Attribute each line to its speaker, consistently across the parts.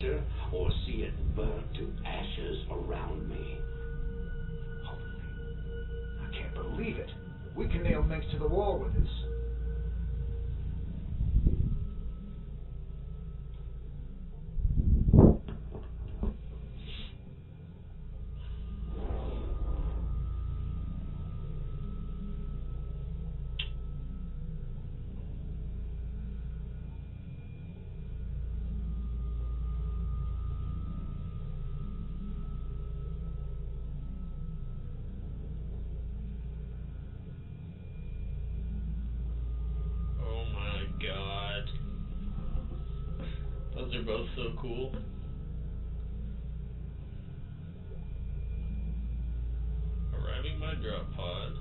Speaker 1: or see it burnt to ashes around me.
Speaker 2: I can't believe it. We can nail Minx to the wall with this.
Speaker 3: Those are both so cool. Arriving by drop pod.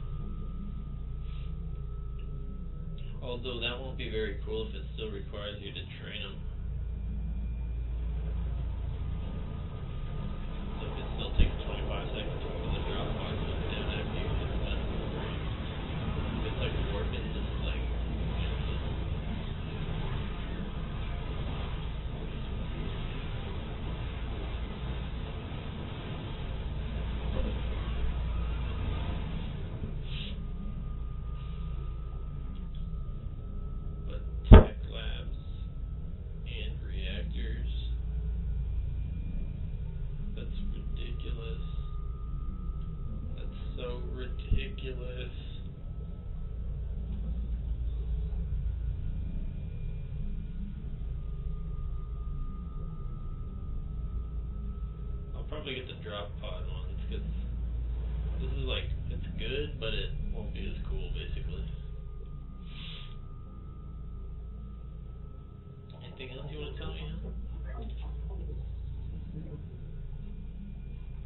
Speaker 3: Although that won't be very cool if it still requires you to train them. So if it still takes 25 seconds for the drop pod to come down after you hit that, if it's like warping this thing. Ridiculous. I'll probably get the drop pod ones because this is like, it's good, but it won't be as cool basically. Anything else you want to tell me, huh?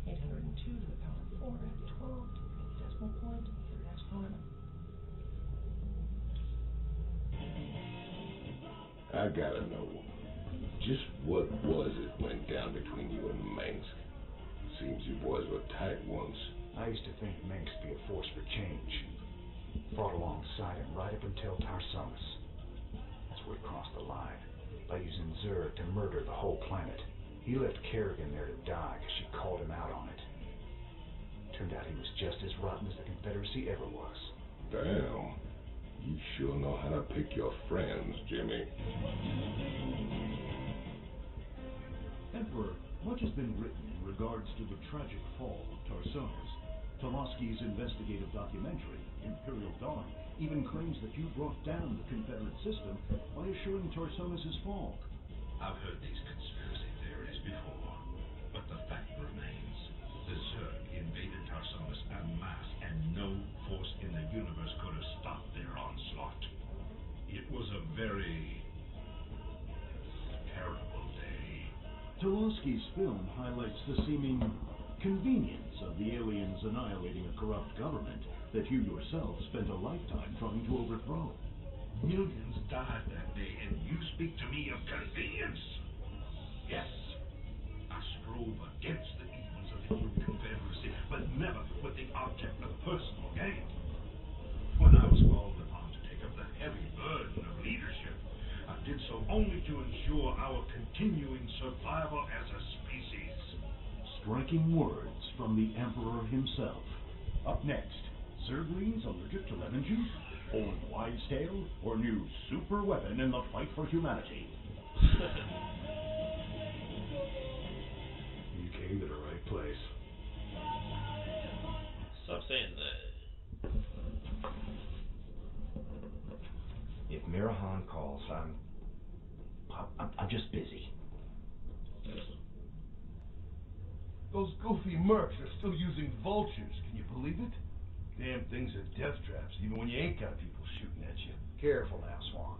Speaker 4: 802 to the power of 4 at 12 to the decimal point, third exponent.
Speaker 5: I gotta know, just what was it went down between you and Minx? Seems you boys were tight once.
Speaker 2: I used to think Minx be a force for change. Fought alongside him right up until Tarsumus. That's where he crossed the line, by using Zerg to murder the whole planet. He left Kerrigan there to die because she called him out on it. Turned out he was just as rotten as the Confederacy ever was.
Speaker 5: Damn. You sure know how to pick your friends, Jimmy.
Speaker 6: Emperor, much has been written in regards to the tragic fall of Tarsonis. Toloski's investigative documentary, Imperial Dawn, even claims that you brought down the Confederate system by assuring Tarsonis' fall.
Speaker 7: I've heard these conspiracy theories before, but the fact remains. The Zerg invaded Tarsonis en masse, and no force in the universe could have stopped their onslaught. It was a very terrible day.
Speaker 6: Toloski's film highlights the seeming convenience of the aliens annihilating a corrupt government that you yourself spent a lifetime trying to overthrow.
Speaker 7: Millions died that day, and you speak to me of convenience? Yes, I strove against the evils of the evil Confederacy, but never with the object of personal gain. When I was called upon to take up the heavy burden of leadership, I did so only to ensure our continuing survival as a species.
Speaker 6: Striking words from the Emperor himself. Up next, Zerglings allergic to lemon juice? Old wives' tale? Or new super weapon in the fight for humanity?
Speaker 2: You came to the right place.
Speaker 3: Stop saying that.
Speaker 2: If Mirahan calls, I'm just busy.
Speaker 8: Those goofy mercs are still using vultures, can you believe it? Damn things are death traps, even when you ain't got people shooting at you.
Speaker 2: Careful now, Swan.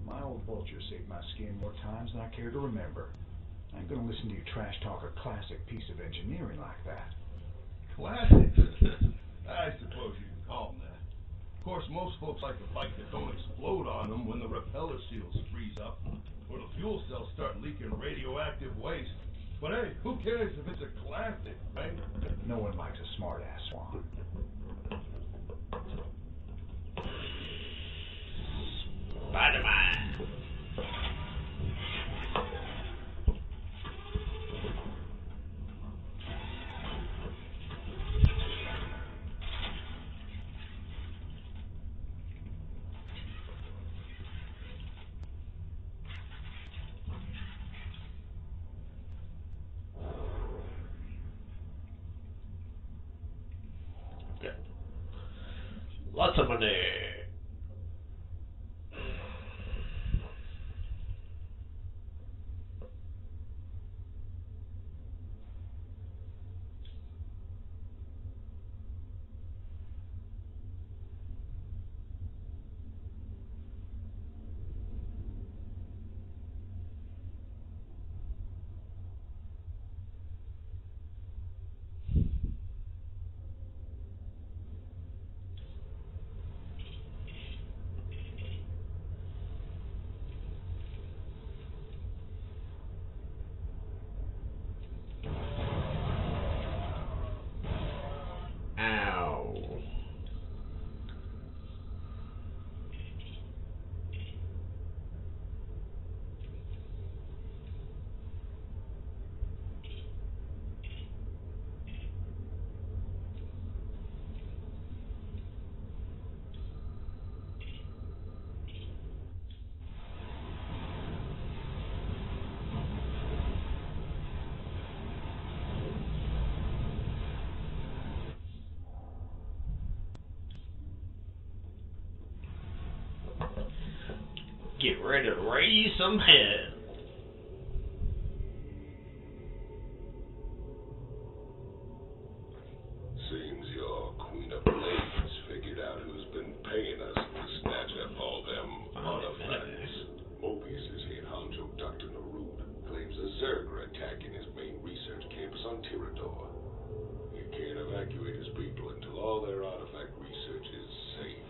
Speaker 2: My old vulture saved my skin more times than I care to remember. I ain't gonna listen to you trash talk a classic piece of engineering like that.
Speaker 8: Classic? I suppose you can call them that. Of course, most folks like a bike that don't explode on them when the repeller seals freeze up, or the fuel cells start leaking radioactive waste. But hey, who cares if it's a classic, right?
Speaker 2: No one likes a smart-ass, Swan.
Speaker 3: Spider-Man. of money. Ow. Get ready to raise some hell.
Speaker 5: Seems your Queen of Blades figured out who's been paying us to snatch up all them artifacts. Moebius' head honcho, Dr. Narud, claims a Zerg are attacking his main research campus on Tirador. He can't evacuate his people until all their artifact research is safe.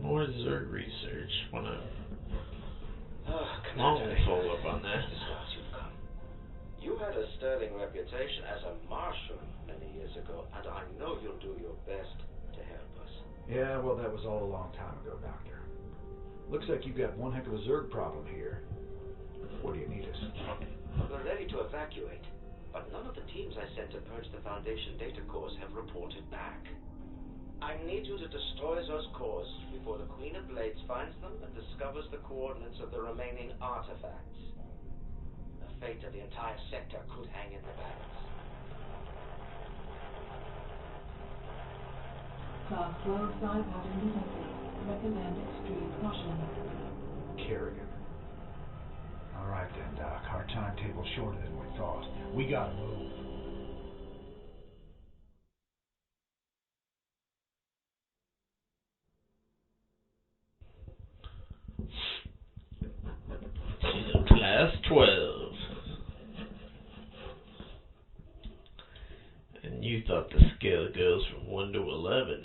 Speaker 3: More Zerg research. Wanna
Speaker 9: Commander,
Speaker 3: follow up on that.
Speaker 9: this is glad you've come. You had a sterling reputation as a marshal many years ago, and I know you'll do your best to help us.
Speaker 2: Yeah, well, that was all a long time ago, Doctor. Looks like you've got one heck of a Zerg problem here. Where do you need us?
Speaker 9: We're ready to evacuate, but none of the teams I sent to purge the Foundation data cores have reported back. I need you to destroy those cores before the Queen of Blades finds them and discovers the coordinates of the remaining artifacts. The fate of the entire sector could hang in the balance.
Speaker 4: Class 12 psi pattern detected. Recommend extreme caution.
Speaker 2: Kerrigan. All right then, Doc. Our timetable's shorter than we thought. We gotta move.
Speaker 3: Class 12. And you thought the scale goes from 1 to 11.